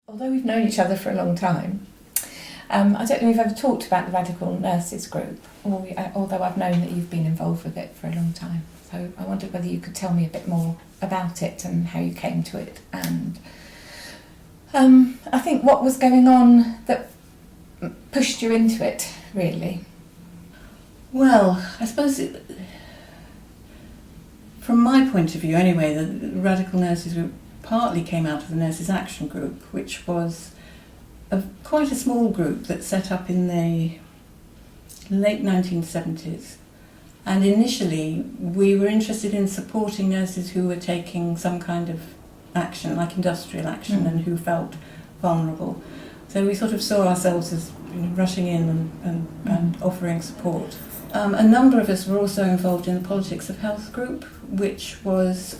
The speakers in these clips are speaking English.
Although we've known each other for a long time, I don't know if we've ever talked about the Radical Nurses group, although I've known that you've been involved with it for a long time. So I wondered whether you could tell me a bit more about it and how you came to it, and I think what was going on that pushed you into it, really. Well, I suppose from my point of view anyway, the Radical Nurses group partly came out of the Nurses Action Group, which was quite a small group that set up in the late 1970s. And initially we were interested in supporting nurses who were taking some kind of action, like industrial action, and who felt vulnerable. So we sort of saw ourselves as rushing in and offering support. A number of us were also involved in the Politics of Health group, which was,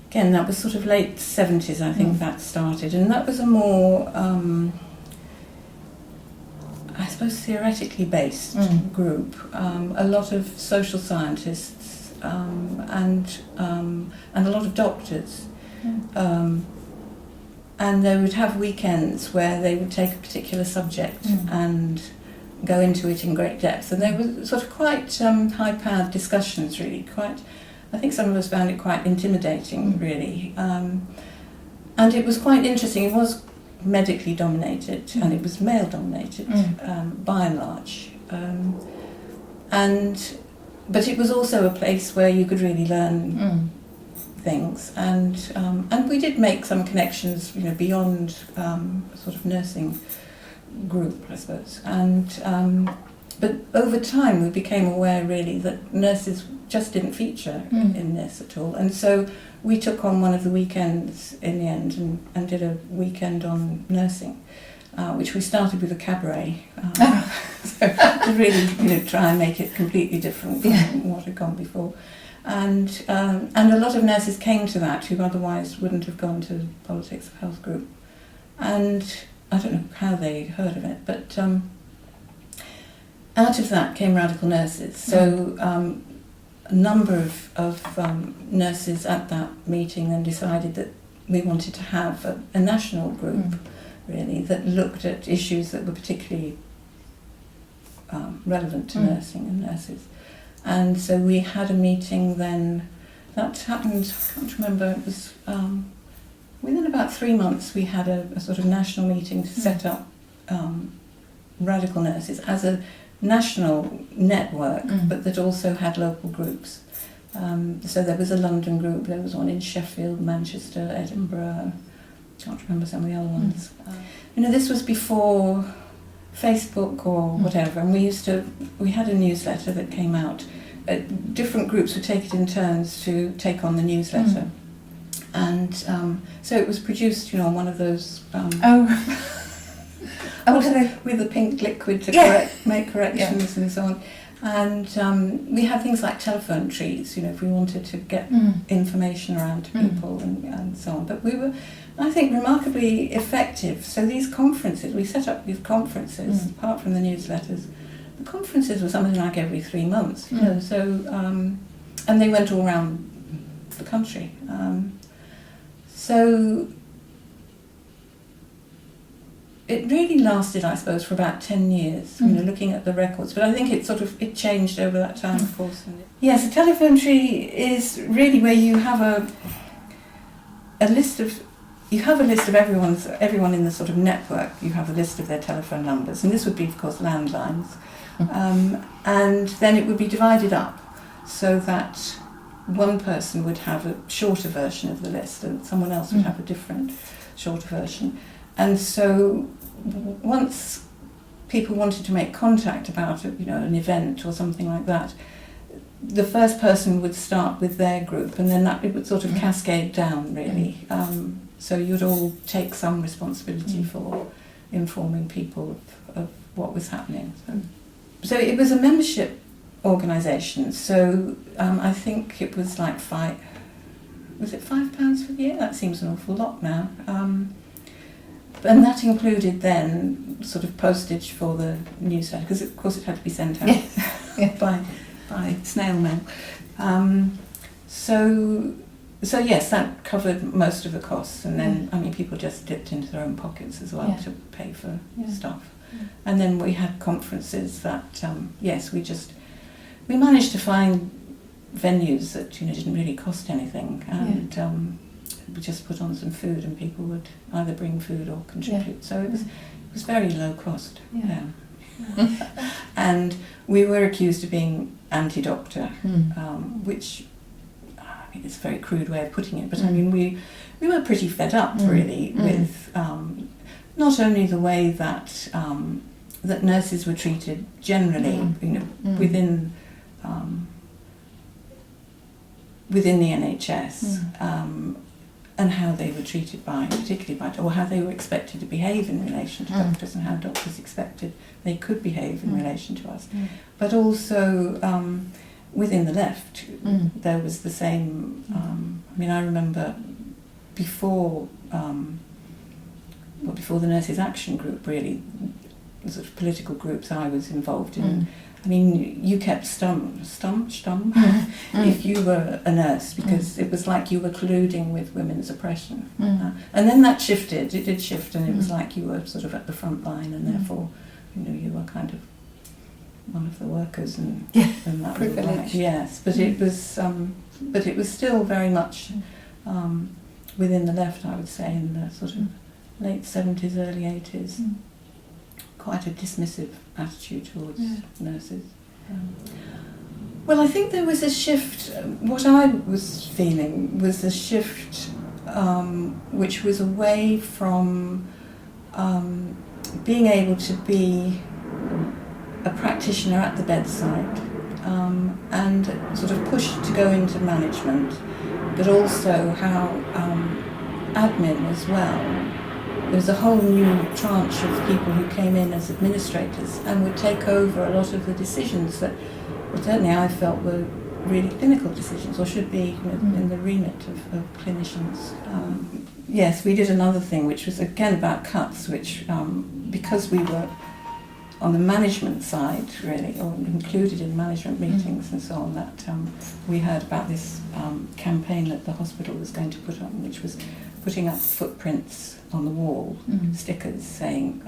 again, that was sort of late 70s, I think that started. And that was a more, I suppose, theoretically based group. A lot of social scientists and a lot of doctors. And they would have weekends where they would take a particular subject and go into it in great depth. And they were sort of quite high-powered discussions, really. I think some of us found it quite intimidating, really. And it was quite interesting. It was medically dominated and it was male-dominated by and large. But it was also a place where you could really learn things, and we did make some connections, beyond sort of nursing group, I suppose. But over time we became aware really that nurses just didn't feature in this at all, and so we took on one of the weekends in the end and did a weekend on nursing, which we started with a cabaret, so to really try and make it completely different from what had gone before. And a lot of nurses came to that who otherwise wouldn't have gone to the Politics of Health group. And I don't know how they heard of it, but out of that came Radical Nurses. So a number of nurses at that meeting then decided that we wanted to have a national group, really, that looked at issues that were particularly relevant to nursing and nurses. And so we had a meeting then, that happened, I can't remember, it was within about 3 months we had a sort of national meeting to set up Radical Nurses as a national network, but that also had local groups. So there was a London group, there was one in Sheffield, Manchester, Edinburgh, I can't remember some of the other ones. This was before Facebook or whatever, and we had a newsletter that came out. Different groups would take it in turns to take on the newsletter, and so it was produced, on one of those. With the pink liquid to make corrections and so on. And we had things like telephone trees, if we wanted to get information around to people and so on. But we were, I think, remarkably effective. So these conferences, we set up these conferences, apart from the newsletters. The conferences were something like every 3 months, so, and they went all around the country. So it really lasted, I suppose, for about 10 years, looking at the records. But I think it changed over that time, of course. Yes, a telephone tree is really where you have a list of everyone in the sort of network. You have a list of their telephone numbers, and this would be, of course, landlines. And then it would be divided up so that one person would have a shorter version of the list and someone else would have a different shorter version. And so once people wanted to make contact about an event or something like that, the first person would start with their group, and then it would sort of cascade down, really. So you'd all take some responsibility for informing people of what was happening. So it was a membership organisation, so I think it was like was it £5 for the year? That seems an awful lot now. And that included then sort of postage for the newsletter, because of course it had to be sent out by snail mail. So so yes, that covered most of the costs, and then I mean people just dipped into their own pockets as well to pay for stuff. And then we had conferences that yes, we managed to find venues that didn't really cost anything, and we just put on some food, and people would either bring food or contribute. So it was very low cost. And we were accused of being anti-doctor, which I mean it's a very crude way of putting it, but I mean we were pretty fed up really with not only the way that that nurses were treated generally, within the NHS, and how they were treated or how they were expected to behave in relation to doctors, and how doctors expected they could behave in relation to us. But also within the left, there was the same. I mean, I remember before the Nurses Action Group, really, the sort of political groups I was involved in. I mean, you kept stum if you were a nurse, because it was like you were colluding with women's oppression. And then that shifted, it did shift, and it was like you were sort of at the front line, and therefore, you were kind of one of the workers, and that was like, yes, but it was still very much within the left, I would say, in the sort of late 70s, early 80s. Quite a dismissive attitude towards nurses. Well, I think there was a shift. What I was feeling was a shift which was away from being able to be a practitioner at the bedside and sort of pushed to go into management, but also how admin as well. There was a whole new tranche of people who came in as administrators and would take over a lot of the decisions that, well, certainly I felt were really clinical decisions, or should be in the remit of clinicians. Yes, we did another thing which was again about cuts, which because we were on the management side really, or included in management meetings and so on, that we heard about this campaign that the hospital was going to put on, which was putting up footprints on the wall, stickers saying,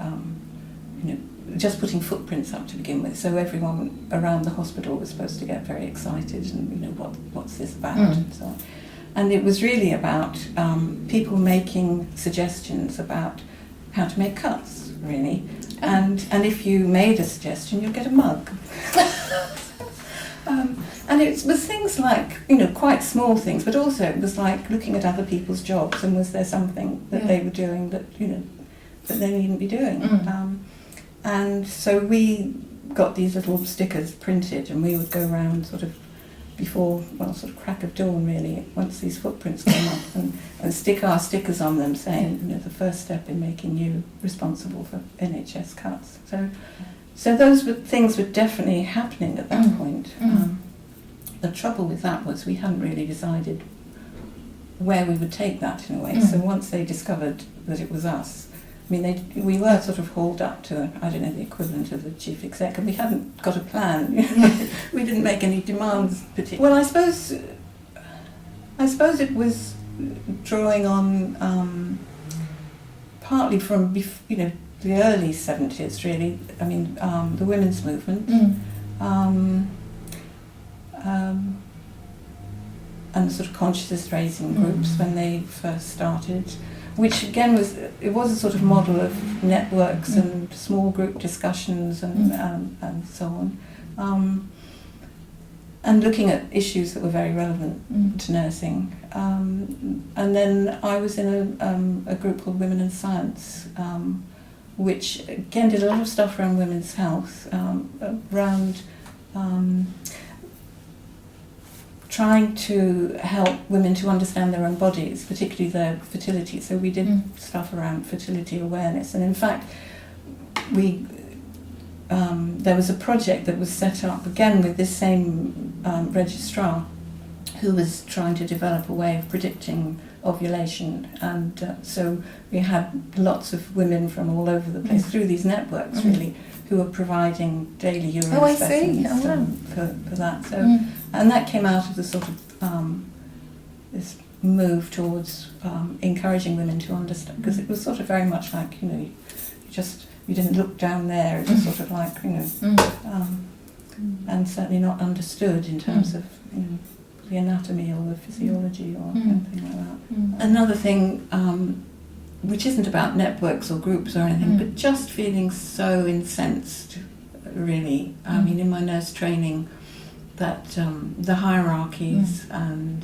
just putting footprints up to begin with, so everyone around the hospital was supposed to get very excited and what's this about and so on. And it was really about people making suggestions about how to make cuts, really. And if you made a suggestion, you'd get a mug. And it was things like, quite small things, but also it was like looking at other people's jobs, and was there something that they were doing that, that they needn't be doing. And so we got these little stickers printed, and we would go around sort of before, sort of crack of dawn really, once these footprints came up, and stick our stickers on them saying, the first step in making you responsible for NHS cuts. So those things were definitely happening at that point. The trouble with that was we hadn't really decided where we would take that in a way. So once they discovered that it was us, I mean, we were sort of hauled up to, I don't know, the equivalent of the chief exec, and we hadn't got a plan. We didn't make any demands particularly. Well, I suppose it was drawing on partly from the early 70s, really. I mean, the women's movement. And the sort of consciousness raising groups when they first started, which again was a sort of model of networks and small group discussions and so on, and looking at issues that were very relevant to nursing. And then I was in a group called Women in Science, which again did a lot of stuff around women's health, around trying to help women to understand their own bodies, particularly their fertility. So we did stuff around fertility awareness, and in fact there was a project that was set up again with this same registrar, who was trying to develop a way of predicting ovulation, and so we had lots of women from all over the place through these networks really, who were providing daily urine specimens for that. So, and that came out of the sort of this move towards encouraging women to understand, because it was sort of very much like, you didn't look down there, it was sort of like, and certainly not understood in terms of the anatomy or the physiology or anything like that. Another thing, which isn't about networks or groups or anything, but just feeling so incensed, really. I mean, in my nurse training, that the hierarchies and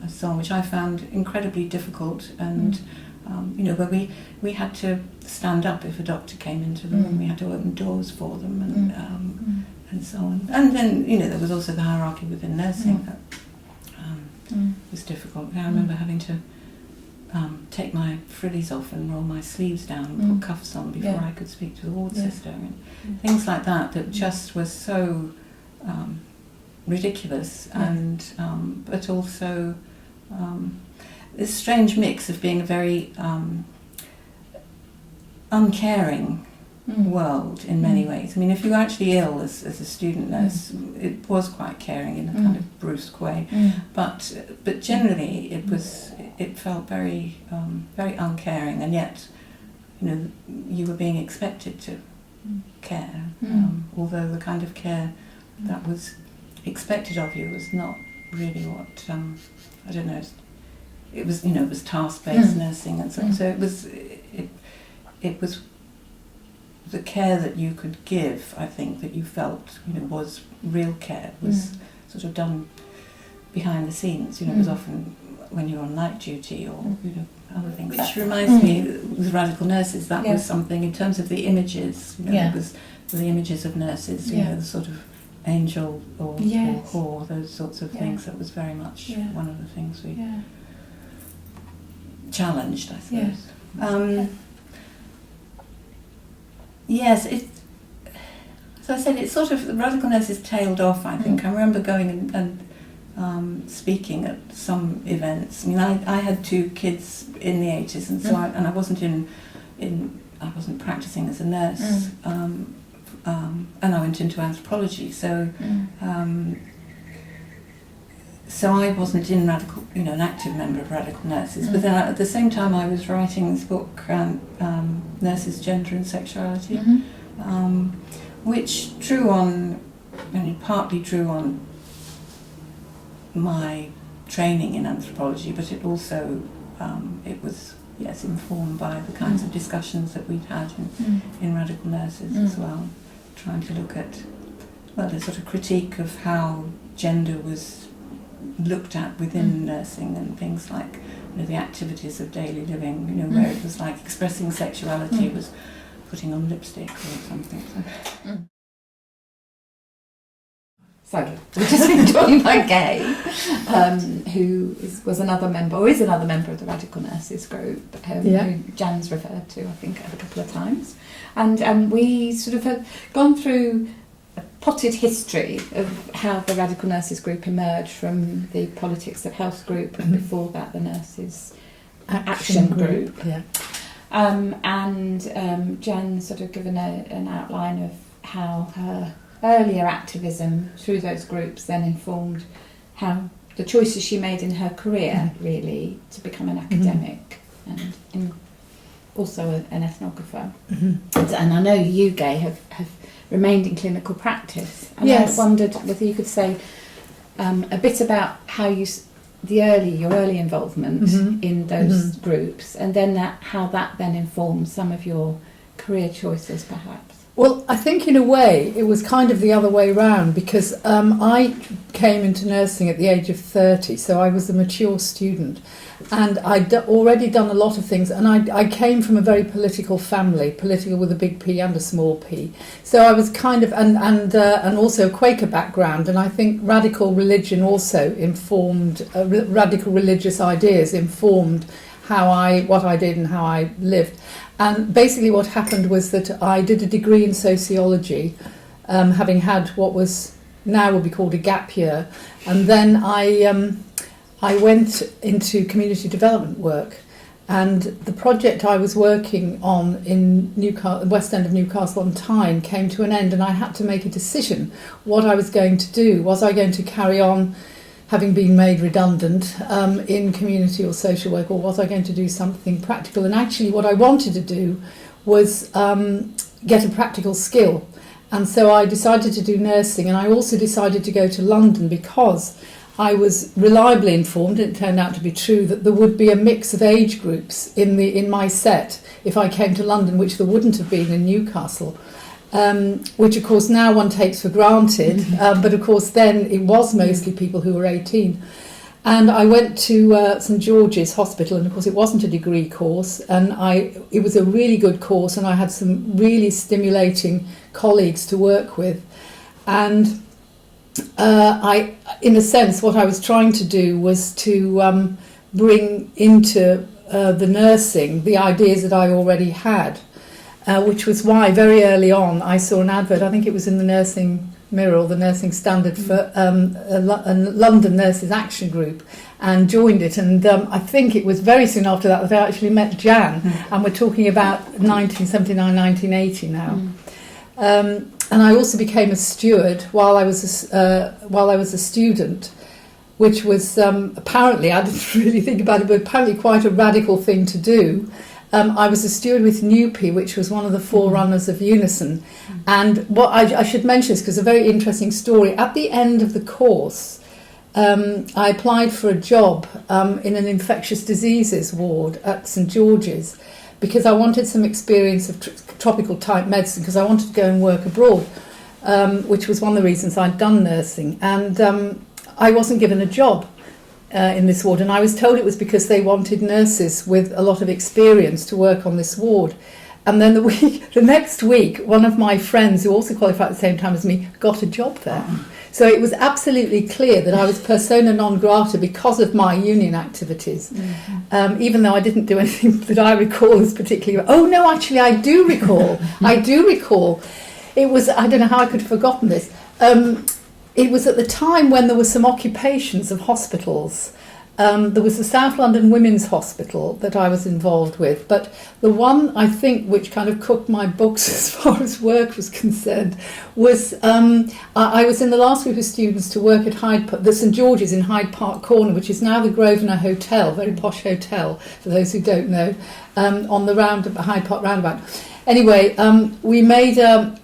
so on, which I found incredibly difficult, and where we had to stand up if a doctor came into the room, we had to open doors for them, and so on. And then there was also the hierarchy within nursing that was difficult. I remember having to take my frillies off and roll my sleeves down and put cuffs on before I could speak to the ward sister, and things like that just was so ridiculous, and but also this strange mix of being a very uncaring world in many ways. I mean, if you were actually ill as a student nurse, it was quite caring in a kind of brusque way, but generally it felt very very uncaring, and yet you were being expected to care, although the kind of care that was expected of you was not really what I don't know. It was it was task-based nursing, and so it was the care that you could give. I think that you felt was real care, was sort of done behind the scenes. It was often when you're on night duty or other things. Which reminds me, with Radical Nurses, that was something in terms of the images. It was the images of nurses. The sort of angel or whore, those sorts of things. That was very much one of the things we challenged, I suppose. Yes, as I said, it's sort of, the Radical Nurses tailed off, I think. I remember going and speaking at some events. I mean, I had 2 kids in the 80s, and so I wasn't I wasn't practicing as a nurse, and I went into anthropology, so so I wasn't in radical, an active member of Radical Nurses. But then at the same time, I was writing this book, Nurses, Gender and Sexuality, which partly drew on my training in anthropology, but it also it was informed by the kinds of discussions that we'd had in Radical Nurses as well, trying to look at a sort of critique of how gender was looked at within nursing, and things like the activities of daily living, where it was like expressing sexuality was putting on lipstick or something. So we're just being joined by Gay, who was another member, or is another member of the Radical Nurses group, who Jan's referred to, I think, a couple of times. And we sort of have gone through a potted history of how the Radical Nurses group emerged from the Politics of Health group, and before that the Nurses Action group. And Jan's sort of given an outline of how her earlier activism through those groups then informed how the choices she made in her career, really, to become an academic and also an ethnographer. And I know you, Gay, have remained in clinical practice. And I wondered whether you could say a bit about how your early involvement in those groups, and then how that then informs some of your career choices, perhaps. Well, I think in a way it was kind of the other way round, because I came into nursing at the age of 30, so I was a mature student, and I'd already done a lot of things, and I came from a very political family, political with a big P and a small p. So I was kind of, and also a Quaker background, and I think radical religion also informed, radical religious ideas informed what I did and how I lived. And basically what happened was that I did a degree in sociology, having had what was now would be called a gap year, and then I went into community development work, and the project I was working on in Newcastle, West End of Newcastle on Tyne, came to an end, and I had to make a decision what I was going to do. Was I going to carry on having been made redundant, in community or social work, or was I going to do something practical? And actually what I wanted to do was get a practical skill. And so I decided to do nursing, and I also decided to go to London because I was reliably informed, and it turned out to be true, that there would be a mix of age groups in my set if I came to London, which there wouldn't have been in Newcastle. Which of course now one takes for granted, but of course then it was mostly people who were 18. And I went to St George's Hospital, and of course it wasn't a degree course, and it was a really good course, and I had some really stimulating colleagues to work with. And in a sense, what I was trying to do was to bring into the nursing the ideas that I already had. Which was why very early on I saw an advert, I think it was in the Nursing Mirror or the Nursing Standard, for a London Nurses Action Group, and joined it. And I think it was very soon after that I actually met Jan, and we're talking about 1979, 1980 now. And I also became a steward while I was a student, which was apparently, I didn't really think about it, but apparently quite a radical thing to do. I was a steward with NUPE, which was one of the forerunners of Unison. And what I should mention this because it's a very interesting story. At the end of the course, I applied for a job in an infectious diseases ward at St George's because I wanted some experience of tropical type medicine because I wanted to go and work abroad, which was one of the reasons I'd done nursing. And I wasn't given a job in this ward, and I was told it was because they wanted nurses with a lot of experience to work on this ward. And then the next week, one of my friends who also qualified at the same time as me got a job there. So it was absolutely clear that I was persona non grata because of my union activities, even though I didn't do anything that I recall as particularly. Oh no, actually I do recall. I do recall. It was, I don't know how I could have forgotten this. It was at the time when there were some occupations of hospitals. There was the South London Women's Hospital that I was involved with, but the one I think which kind of cooked my books as far as work was concerned was I was in the last group of students to work at the St George's in Hyde Park Corner, which is now the Grosvenor Hotel, very posh hotel for those who don't know, on the Hyde Park roundabout. Anyway, we made a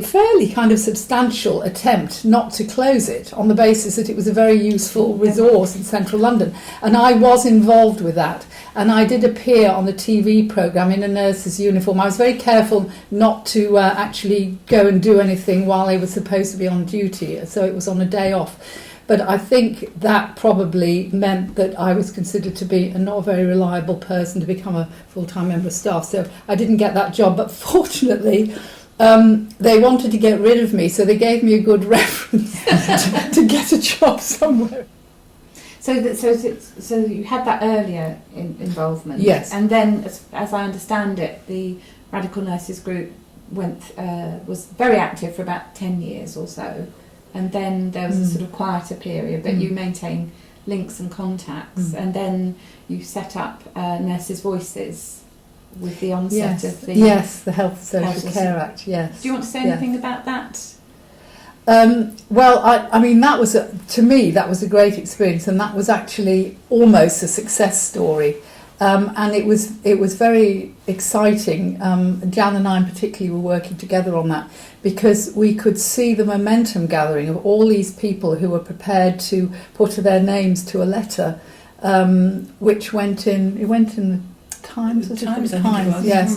fairly kind of substantial attempt not to close it on the basis that it was a very useful resource in central London, and I was involved with that, and I did appear on the TV programme in a nurse's uniform. I was very careful not to actually go and do anything while I was supposed to be on duty, so it was on a day off. But I think that probably meant that I was considered to be a not very reliable person to become a full-time member of staff, so I didn't get that job. But fortunately they wanted to get rid of me, so they gave me a good reference to get a job somewhere. So you had that earlier involvement. Yes. And then, as I understand it, the Radical Nurses Group was very active for about 10 years or so, and then there was a sort of quieter period, but you maintain links and contacts, and then you set up Nurses' Voices with the onset of the the Health Social Care Act. Yes. Do you want to say anything about that? Well, I mean, that was to me that was a great experience, and that was actually almost a success story, and it was very exciting. Jan and I, in particular, were working together on that because we could see the momentum gathering of all these people who were prepared to put their names to a letter, which went in the Times, yes.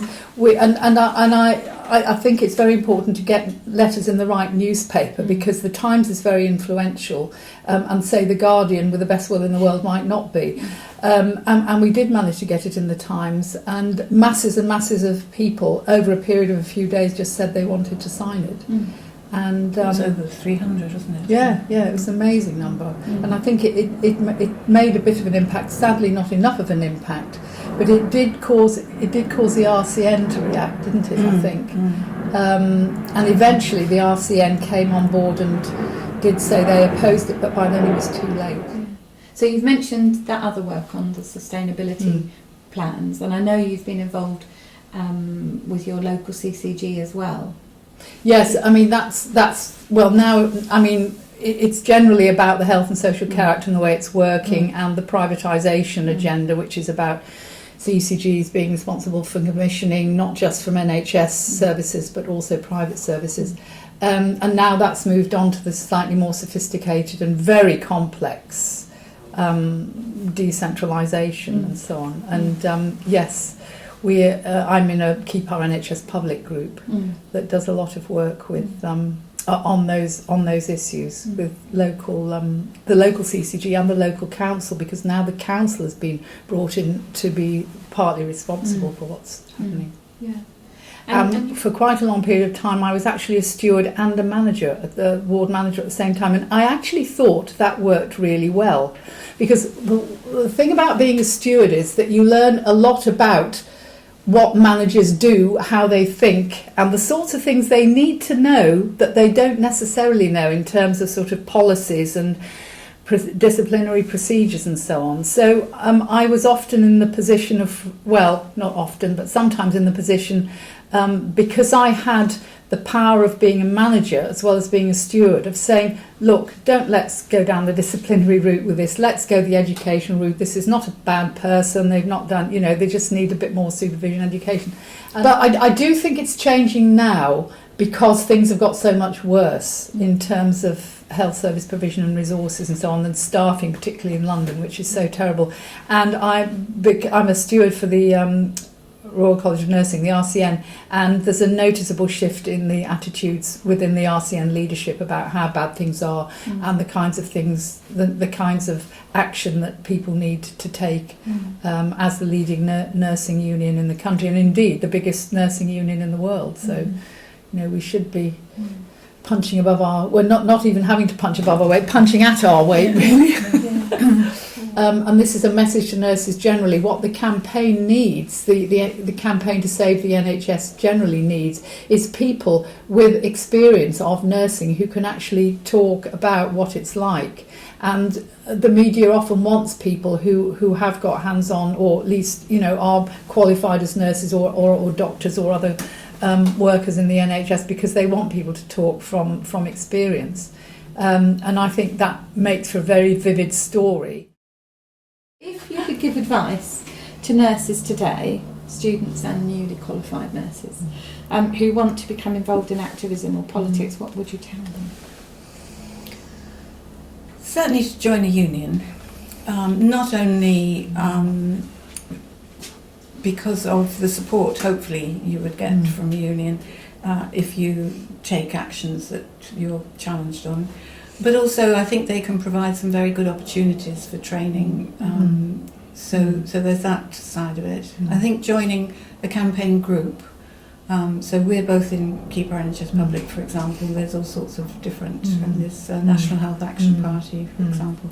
I think it's very important to get letters in the right newspaper because the Times is very influential, and say the Guardian, with the best will in the world, might not be. And we did manage to get it in the Times, and masses and masses of people over a period of a few days just said they wanted to sign it. And it was over 300, wasn't it? Yeah, it was an amazing number, and I think it made a bit of an impact. Sadly, not enough of an impact, but it did cause the RCN to react, didn't it? I think, and eventually the RCN came on board and did say they opposed it, but by then it was too late. So you've mentioned that other work on the sustainability plans, and I know you've been involved with your local CCG as well. Yes, I mean that's well now. I mean, it's generally about the health and social care act and the way it's working, and the privatisation agenda, which is about CCGs being responsible for commissioning not just from NHS services but also private services. And now that's moved on to the slightly more sophisticated and very complex decentralisation and so on. And yes, I'm in a Keep Our NHS Public group that does a lot of work with on those issues with local the local CCG and the local council, because now the council has been brought in to be partly responsible for what's happening. Yeah. For quite a long period of time, I was actually a steward and a manager, the ward manager at the same time, and I actually thought that worked really well, because the thing about being a steward is that you learn a lot about what managers do, how they think, and the sorts of things they need to know that they don't necessarily know in terms of sort of policies and disciplinary procedures and so on. So I was often in the position of, well, not often, but sometimes in the position, because I had the power of being a manager as well as being a steward, of saying, look, let's go down the disciplinary route with this, let's go the education route. This is not a bad person, they've not done, they just need a bit more supervision and education. But I do think it's changing now, because things have got so much worse in terms of health service provision and resources and so on, and staffing, particularly in London, which is so terrible. And I'm a steward for the Royal College of Nursing, the RCN, and there's a noticeable shift in the attitudes within the RCN leadership about how bad things are and the kinds of things, the kinds of action that people need to take as the leading nursing union in the country, and indeed the biggest nursing union in the world. So, we should be punching above we're not even having to punch above our weight, punching at our weight, really. And this is a message to nurses generally. What the campaign needs, the campaign to save the NHS generally needs, is people with experience of nursing who can actually talk about what it's like. And the media often wants people who have got hands-on, or at least are qualified as nurses or doctors or other workers in the NHS, because they want people to talk from experience. And I think that makes for a very vivid story. If you could give advice to nurses today, students and newly qualified nurses, who want to become involved in activism or politics, what would you tell them? Certainly to join a union, not only because of the support hopefully you would get from a union if you take actions that you're challenged on, but also I think they can provide some very good opportunities for training. So there's that side of it. I think joining a campaign group, so we're both in Keep Our NHS Public, for example. There's all sorts of different, and this National Health Action Party, for example,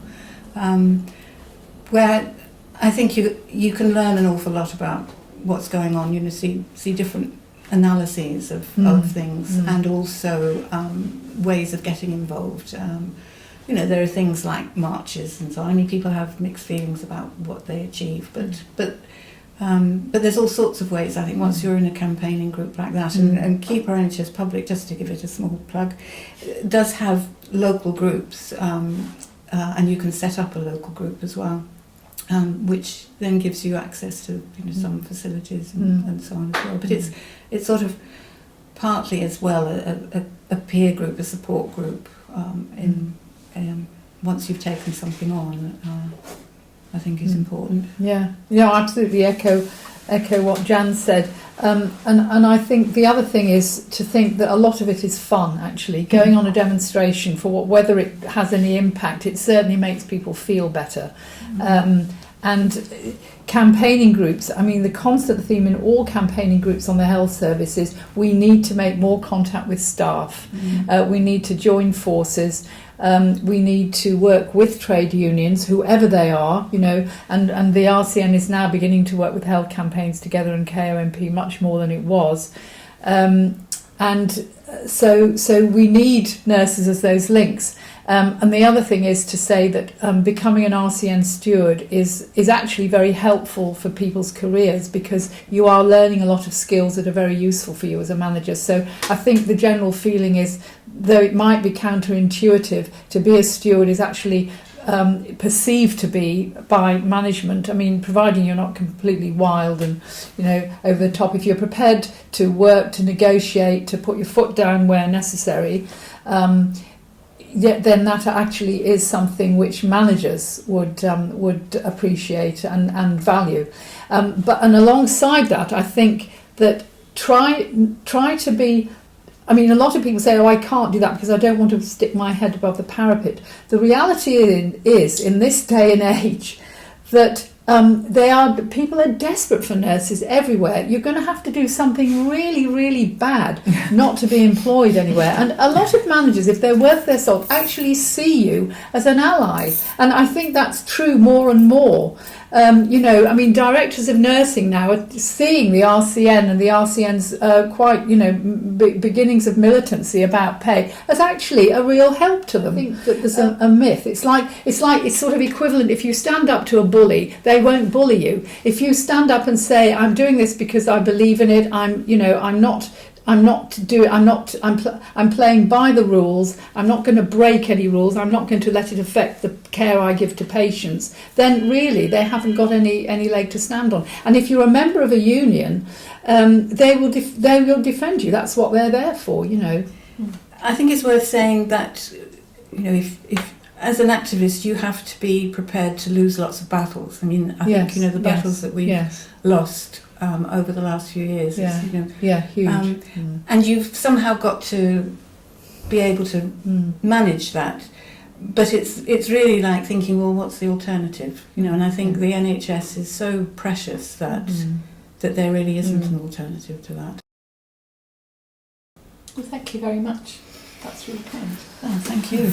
where I think you can learn an awful lot about what's going on. See different analyses of things, and also ways of getting involved. There are things like marches and so on. I mean, people have mixed feelings about what they achieve, but there's all sorts of ways. I think once you're in a campaigning group like that, and Keep Our NHS Public, just to give it a small plug, does have local groups, and you can set up a local group as well. Which then gives you access to some facilities and so on as well. But it's sort of partly as well a peer group, a support group. Once you've taken something on, I think is important. Yeah, absolutely echo what Jan said. And I think the other thing is to think that a lot of it is fun, actually. Going on a demonstration, whether it has any impact, it certainly makes people feel better. And campaigning groups, I mean, the constant theme in all campaigning groups on the health service is we need to make more contact with staff. We need to join forces. We need to work with trade unions, whoever they are, and the RCN is now beginning to work with Health Campaigns Together and KOMP much more than it was. And so we need nurses as those links. And the other thing is to say that becoming an RCN steward is actually very helpful for people's careers, because you are learning a lot of skills that are very useful for you as a manager. So I think the general feeling is, though it might be counterintuitive, to be a steward is actually perceived to be by management. I mean, providing you're not completely wild and, you know, over the top. If you're prepared to work, to negotiate, to put your foot down where necessary, then that actually is something which managers would appreciate and value. But alongside that, I think that try to be. I mean, a lot of people say, "Oh, I can't do that because I don't want to stick my head above the parapet." The reality is, in this day and age, that people are desperate for nurses everywhere. You're going to have to do something really, really bad not to be employed anywhere. And a lot of managers, if they're worth their salt, actually see you as an ally. And I think that's true more and more. You know, I mean, directors of nursing now are seeing the RCN and the RCN's quite, you know, beginnings of militancy about pay as actually a real help to them. I think that there's a myth. It's sort of equivalent. If you stand up to a bully, they won't bully you. If you stand up and say, "I'm doing this because I believe in it. I'm playing by the rules. I'm not going to break any rules. I'm not going to let it affect the care I give to patients," then really they haven't got any leg to stand on. And if you're a member of a union, they will defend you. That's what they're there for, you know. I think it's worth saying that, you know, if as an activist you have to be prepared to lose lots of battles. I mean, I think, you know, the battles that we've lost over the last few years. Yeah, you know, huge. And you've somehow got to be able to manage that. But it's really like thinking, well, what's the alternative? You know, and I think the NHS is so precious that there really isn't an alternative to that. Well, thank you very much. That's really kind. Oh, thank you.